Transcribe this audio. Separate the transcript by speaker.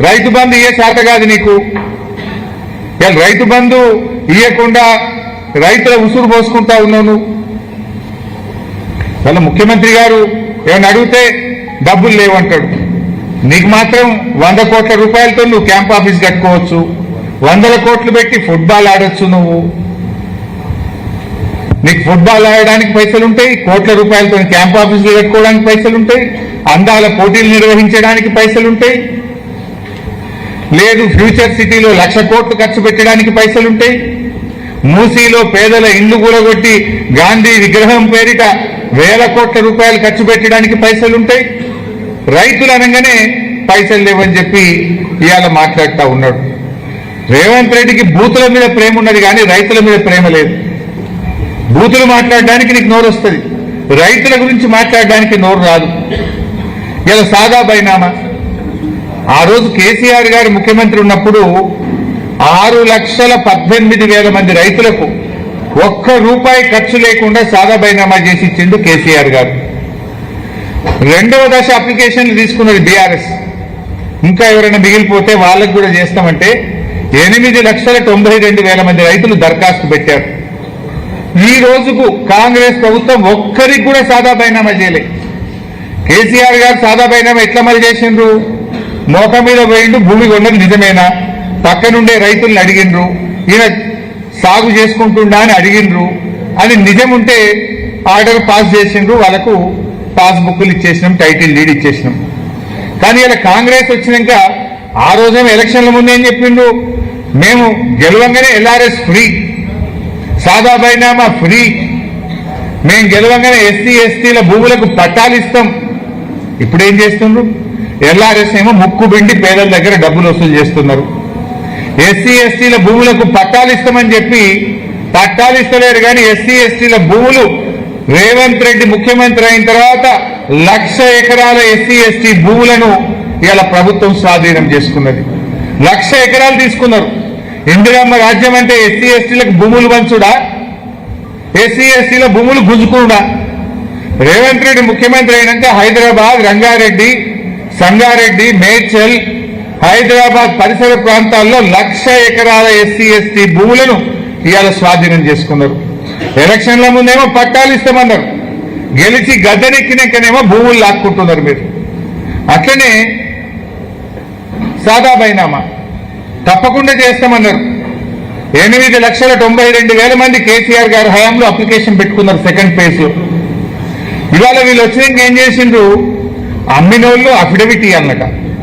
Speaker 1: రైతు బంధు ఇయ్యే చేత కాదు నీకు. రైతు బంధు ఇయ్యకుండా రైతుల ఉసురు పోసుకుంటా ఉన్నావు నువ్వు. వాళ్ళ ముఖ్యమంత్రి గారు ఏమైనా అడిగితే డబ్బులు లేవంటాడు. నీకు మాత్రం 100 కోట్ల రూపాయలతో నువ్వు క్యాంప్ ఆఫీస్ కట్టుకోవచ్చు, 100 కోట్లు పెట్టి ఫుట్బాల్ ఆడొచ్చు. నువ్వు నీకు ఫుట్బాల్ ఆడడానికి పైసలు ఉంటాయి, కోట్ల రూపాయలతో క్యాంప్ ఆఫీసులు కట్టుకోవడానికి పైసలు ఉంటాయి, అందాల పోటీలు నిర్వహించడానికి పైసలు ఉంటాయి. లేదు ఫ్యూచర్ సిటీలో 1,00,000 కోట్లు ఖర్చు పెట్టడానికి పైసలుంటాయి. మూసీలో పేదల ఇండ్లు కూలగొట్టి గాంధీ విగ్రహం పేరిట 1,000 కోట్ల రూపాయలు ఖర్చు పెట్టడానికి పైసలుంటాయి. రైతులు అనగానే పైసలు లేవని చెప్పి ఇవాళ మాట్లాడుతూ ఉన్నాడు. రేవంత్ రెడ్డికి బూతుల మీద ప్రేమ ఉన్నది కానీ రైతుల మీద ప్రేమ లేదు. బూతులు మాట్లాడడానికి నీకు నోరు వస్తుంది, రైతుల గురించి మాట్లాడడానికి నోరు రాదు. ఇలా సాదా బైనామా. ఆ రోజు కేసీఆర్ గారు ముఖ్యమంత్రి ఉన్నప్పుడు 6,18,000 మంది రైతులకు ₹1 ఖర్చు లేకుండా సాదా బైనామా చేసి ఇచ్చిండు కేసీఆర్ గారు. రెండవ దశ అప్లికేషన్లు తీసుకున్నది బీఆర్ఎస్. ఇంకా ఎవరైనా మిగిలిపోతే వాళ్ళకు కూడా చేస్తామంటే 8,92,000 మంది రైతులు దరఖాస్తు పెట్టారు. ఈ రోజుకు కాంగ్రెస్ ప్రభుత్వం ఒక్కరికి కూడా సాదా బైనామా చేయలే. కేసీఆర్ గారు సాదా బైనామా ఎట్లా అమలు చేసిండ్రు? మోక మీద పోయిండు, భూమి కొన్నది నిజమేనా, పక్కనుండే రైతుల్ని అడిగిండ్రు, ఈయన సాగు చేసుకుంటుండా అని అడిగిండ్రు. అది నిజం ఉంటే ఆర్డర్ పాస్ చేసిండ్రు, వాళ్ళకు పాస్బుక్లు ఇచ్చేసినాం, టైటిల్ డీడ్ ఇచ్చేసినాం. కానీ ఇలా కాంగ్రెస్ వచ్చినాక ఆ రోజేమో ఎలక్షన్ల ముందు ఏం చెప్పిండ్రు? మేము గెలవంగానే ఎల్ఆర్ఎస్ ఫ్రీ, సాదా బైనామా ఫ్రీ, మేము గెలవంగానే ఎస్సీ ఎస్టీల భూములకు పట్టాలు ఇస్తాం. ఇప్పుడేం చేస్తుండ్రు? ఎల్ఆర్ఎస్ ఏమో ముక్కు బిండి పేదల దగ్గర డబ్బులు వసూలు చేస్తున్నారు. ఎస్సీ ఎస్టీల భూములకు పట్టాలు ఇస్తామని చెప్పి పట్టాలు ఇస్తలేరు. కానీ ఎస్సీ ఎస్టీల భూములు రేవంత్ రెడ్డి ముఖ్యమంత్రి అయిన తర్వాత 1,00,000 ఎకరాల ఎస్సీ ఎస్టీ భూములను ఇలా ప్రభుత్వం స్వాధీనం చేసుకున్నది. 1,00,000 ఎకరాలు తీసుకున్నారు. ఇందిరమ్మ రాజ్యం అంటే ఎస్సీ ఎస్టీలకు భూములు పంచుడా, ఎస్సీ ఎస్టీల భూములు గుంజుకుడా? రేవంత్ రెడ్డి ముఖ్యమంత్రి అయినాక హైదరాబాద్, రంగారెడ్డి, సంగారెడ్డి, మేడ్చల్, హైదరాబాద్ పరిసర ప్రాంతాల్లో 1,00,000 ఎకరాల ఎస్సీ ఎస్టీ భూములను ఇవాళ స్వాధీనం చేసుకున్నారు. ఎలక్షన్ల ముందేమో పట్టాలు ఇస్తామన్నారు, గెలిచి గద్దెనెక్కినాకనేమో భూములు లాక్కుంటున్నారు మీరు. అట్లనే సాదా బైనామా తప్పకుండా చేస్తామన్నారు. 8,92,000 మంది కేసీఆర్ గారి హయాంలో అప్లికేషన్ పెట్టుకున్నారు సెకండ్ ఫేజ్ లో. ఇవాళ వీళ్ళు వచ్చినాక ఏం చేసిండ్రు? అమ్మినోళ్ళు అఫిడవిట్ ఇవ్వాలన్నట.